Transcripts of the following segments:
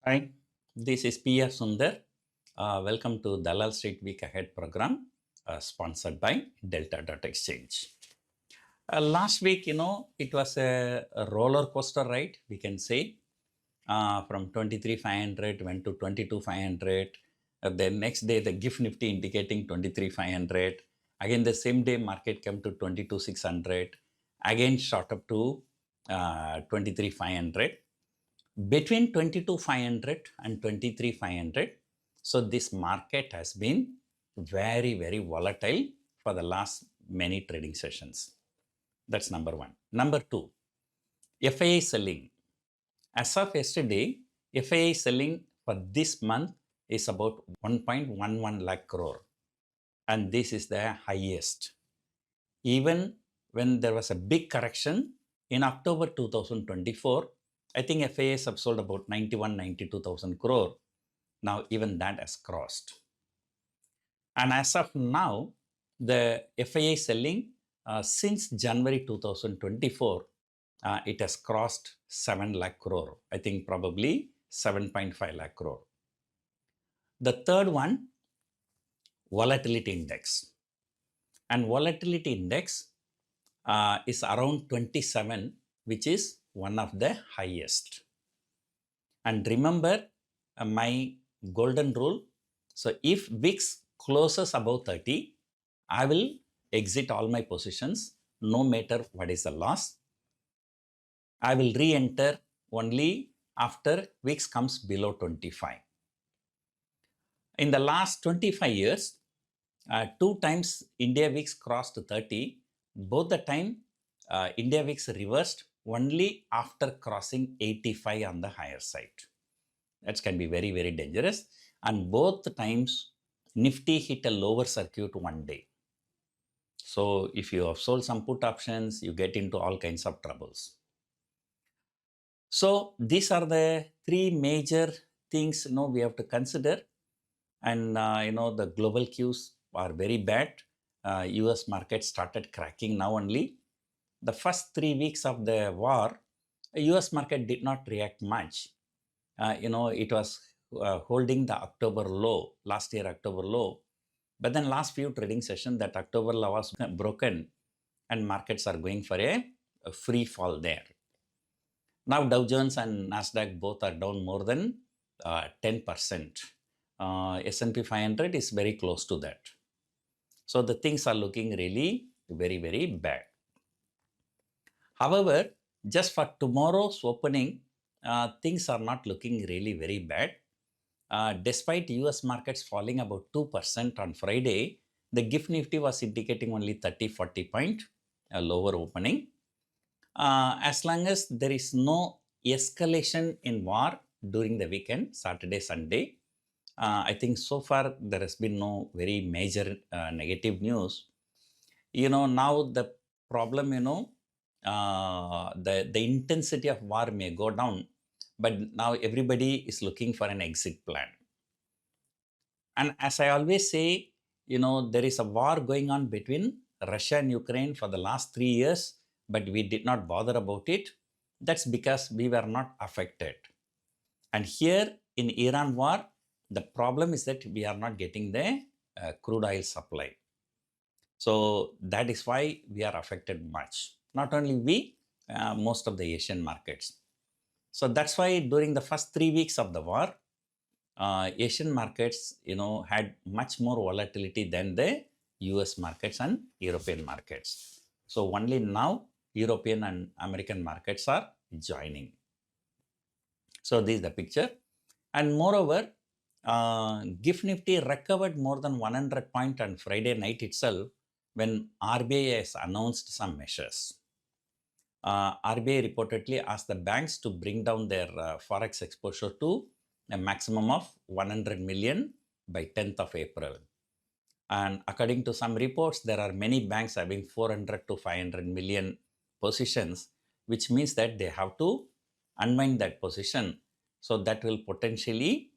Hi, this is P.R. Sundar. Welcome to Dalal Street Week Ahead program sponsored by Delta.exchange. Last week, it was a roller coaster ride, we can say. From 23,500 went to 22,500. The next day, the GIF Nifty indicating 23,500. Again, the same day, market came to 22,600. Again, shot up to 23,500. Between 22,500 and 23,500, so this market has been very, very volatile for the last many trading sessions. That's number one. Number two, FII selling. As of yesterday, FII selling for this month is about 1.11 lakh crore. And this is the highest. Even when there was a big correction in October 2024, I think FIIs have sold about 92,000 crore. Now even that has crossed. And as of now, the FII selling since January 2024, it has crossed 7 lakh crore. I think probably 7.5 lakh crore. The third one, volatility index. And volatility index is around 27, which is one of the highest. And remember my golden rule. So if VIX closes above 30, I will exit all my positions, no matter what is the loss. I will re-enter only after VIX comes below 25. In the last 25 years, 2 times India VIX crossed 30. Both the time India VIX reversed only after crossing 85 on the higher side. That can be very, very dangerous. And both times Nifty hit a lower circuit one day. So if you have sold some put options, you get into all kinds of troubles. So these are the 3 major things we have to consider. And the global cues are very bad. US market started cracking now only. The first 3 weeks of the war, US market did not react much. It was holding the October low, last year October low. But then last few trading sessions, that October low was broken and markets are going for a free fall there. Now Dow Jones and Nasdaq both are down more than 10%. S&P 500 is very close to that. So the things are looking really very, very bad. However, just for tomorrow's opening, things are not looking really very bad. Despite US markets falling about 2% on Friday, the GIF Nifty was indicating only 30-40 point lower opening. As long as there is no escalation in war during the weekend, Saturday, Sunday, I think so far there has been no very major negative news. Now the problem, the intensity of war may go down, but now everybody is looking for an exit plan. And as I always say, there is a war going on between Russia and Ukraine for the last 3 years, but we did not bother about it. That's because we were not affected. And here in Iran war, the problem is that we are not getting the crude oil supply. So that is why we are affected much. Not only we, most of the Asian markets. So that's why during the first 3 weeks of the war, Asian markets, had much more volatility than the US markets and European markets. So only now European and American markets are joining. So this is the picture. And moreover, GIF Nifty recovered more than 100 points on Friday night itself when RBI has announced some measures. RBI reportedly asked the banks to bring down their forex exposure to a maximum of 100 million by 10th of April. And according to some reports, there are many banks having 400 to 500 million positions, which means that they have to unwind that position. So that will potentially,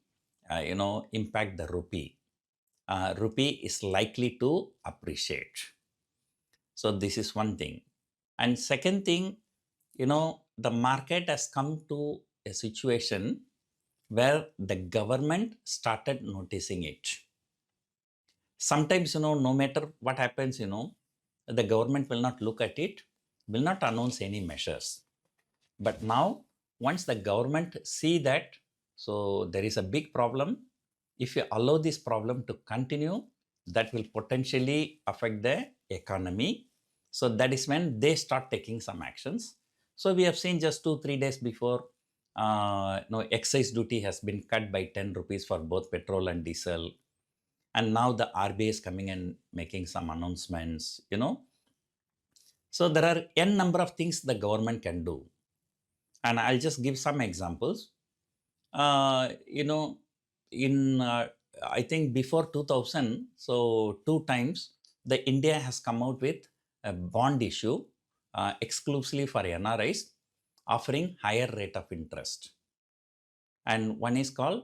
impact the rupee. Rupee is likely to appreciate. So this is one thing. And second thing, the market has come to a situation where the government started noticing it. Sometimes, no matter what happens, the government will not look at it, will not announce any measures. But now, once the government see that, so there is a big problem, if you allow this problem to continue, that will potentially affect the economy. So that is when they start taking some actions. So we have seen just 2-3 days before, excise duty has been cut by 10 rupees for both petrol and diesel. And now the RBI is coming and making some announcements, So there are n number of things the government can do. And I'll just give some examples. In I think before 2000, so 2 times, the India has come out with a bond issue exclusively for NRIs, offering higher rate of interest. And one is called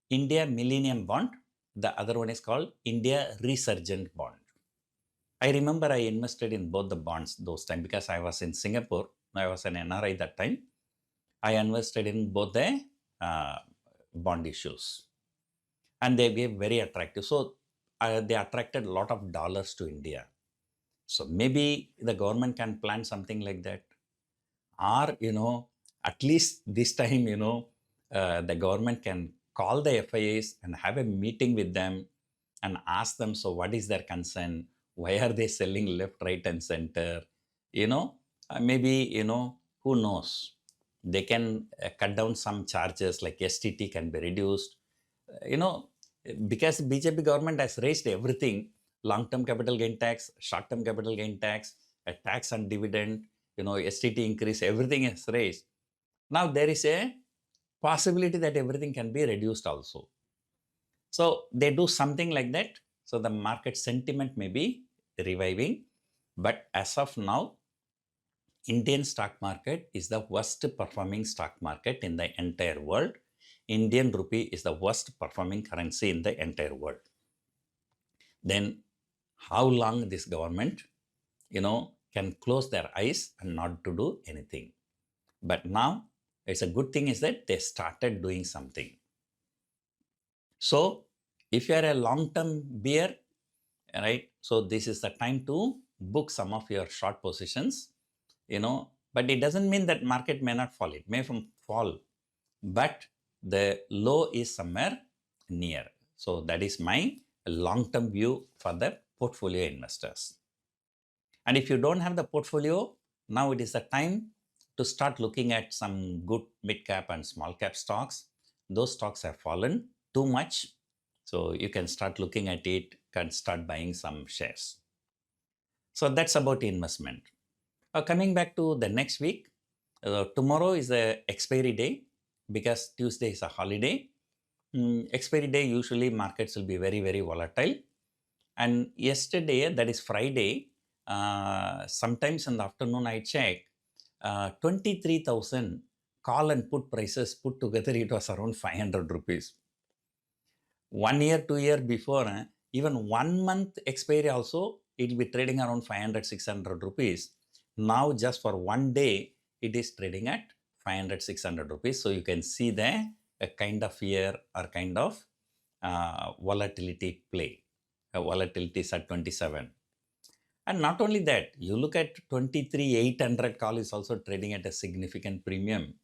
India Millennium Bond. The other one is called India Resurgent Bond. I remember I invested in both the bonds those times because I was in Singapore. I was an NRI that time. I invested in both the bond issues. And they gave very attractive. So they attracted a lot of dollars to India. So maybe the government can plan something like that. Or, at least this time, the government can call the FIIs and have a meeting with them and ask them, so what is their concern? Why are they selling left, right, and center? Maybe, who knows? They can cut down some charges like STT can be reduced. Because BJP government has raised everything, long-term capital gain tax, short-term capital gain tax, a tax on dividend, STT increase, everything is raised. Now there is a possibility that everything can be reduced also. So they do something like that. So the market sentiment may be reviving. But as of now, Indian stock market is the worst performing stock market in the entire world. Indian rupee is the worst performing currency in the entire world. Then how long this government, can close their eyes and not to do anything. But now it's a good thing is that they started doing something. So if you are a long-term bear, right, so this is the time to book some of your short positions, but it doesn't mean that market may not fall. It may fall, but the low is somewhere near. So that is my long-term view for the portfolio investors. And if you don't have the portfolio, now it is the time to start looking at some good mid-cap and small-cap stocks. Those stocks have fallen too much. So you can start looking at it, can start buying some shares. So that's about investment. Coming back to the next week, tomorrow is the expiry day because Tuesday is a holiday. Expiry day, usually markets will be very, very volatile. And yesterday, that is Friday, sometimes in the afternoon I checked, 23,000 call and put prices put together, it was around 500 rupees. 1 year, 2 year before, even 1 month expiry also, it will be trading around 500, 600 rupees. Now just for 1 day, it is trading at 500, 600 rupees. So you can see there a kind of fear or kind of volatility play. Volatility is at 27. And not only that, you look at 23,800 call is also trading at a significant premium.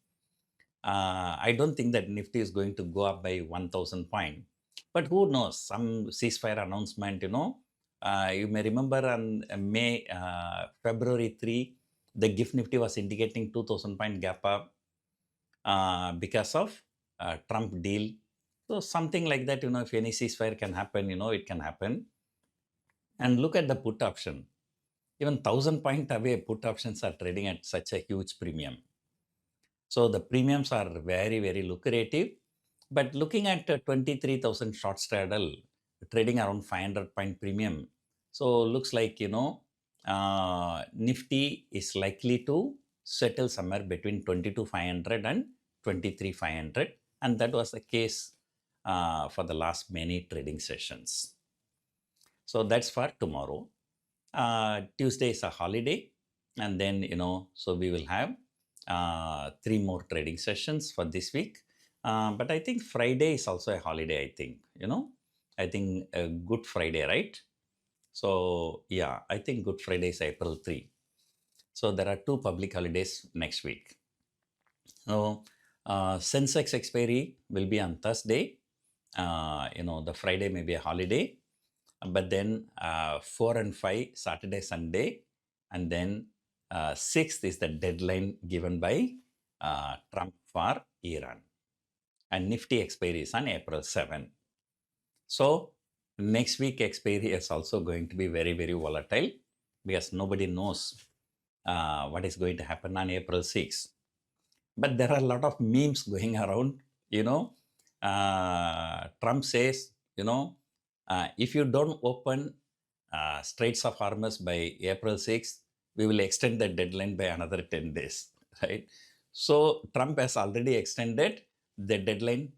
I don't think that Nifty is going to go up by 1,000 points. But who knows, some ceasefire announcement, you may remember on February 3, the GIFT Nifty was indicating 2,000 point gap up because of Trump deal. So something like that, if any ceasefire can happen, it can happen. And look at the put option. Even 1,000 point away, put options are trading at such a huge premium. So the premiums are very, very lucrative. But looking at 23,000 short straddle, trading around 500 point premium. So looks like, Nifty is likely to settle somewhere between 22,500 and 23,500. And that was the case for the last many trading sessions. So that's for tomorrow. Tuesday is a holiday. And then, so we will have 3 more trading sessions for this week. But I think Friday is also a holiday, I think, I think a Good Friday, right? So yeah, I think Good Friday is April 3. So there are 2 public holidays next week. So Sensex expiry will be on Thursday. The Friday may be a holiday, but then 4 and 5, Saturday, Sunday, and then 6th is the deadline given by Trump for Iran. And Nifty expiry is on April 7. So next week expiry is also going to be very, very volatile because nobody knows what is going to happen on April 6. But there are a lot of memes going around, Trump says, if you don't open Straits of Hormuz by April 6th, we will extend the deadline by another 10 days, right? So Trump has already extended the deadline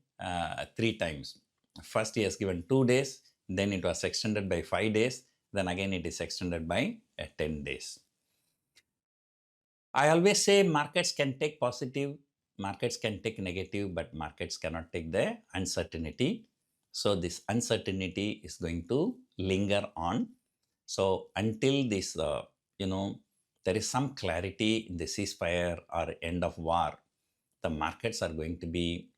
3 times. First, he has given 2 days, then it was extended by 5 days, then again it is extended by 10 days. I always say markets can take positive, markets can take negative, but markets cannot take the uncertainty. So this uncertainty is going to linger on. So until this, there is some clarity in the ceasefire or end of war, the markets are going to be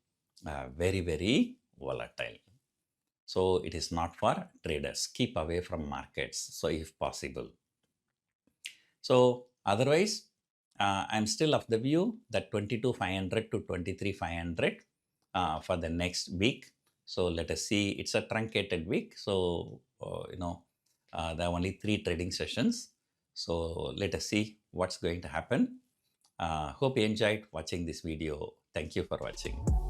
very, very volatile. So it is not for traders. Keep away from markets, so if possible. So otherwise, I'm still of the view that 22,500 to 23,500 for the next week. So let us see. It's a truncated week. So, there are only 3 trading sessions. So let us see what's going to happen. Hope you enjoyed watching this video. Thank you for watching.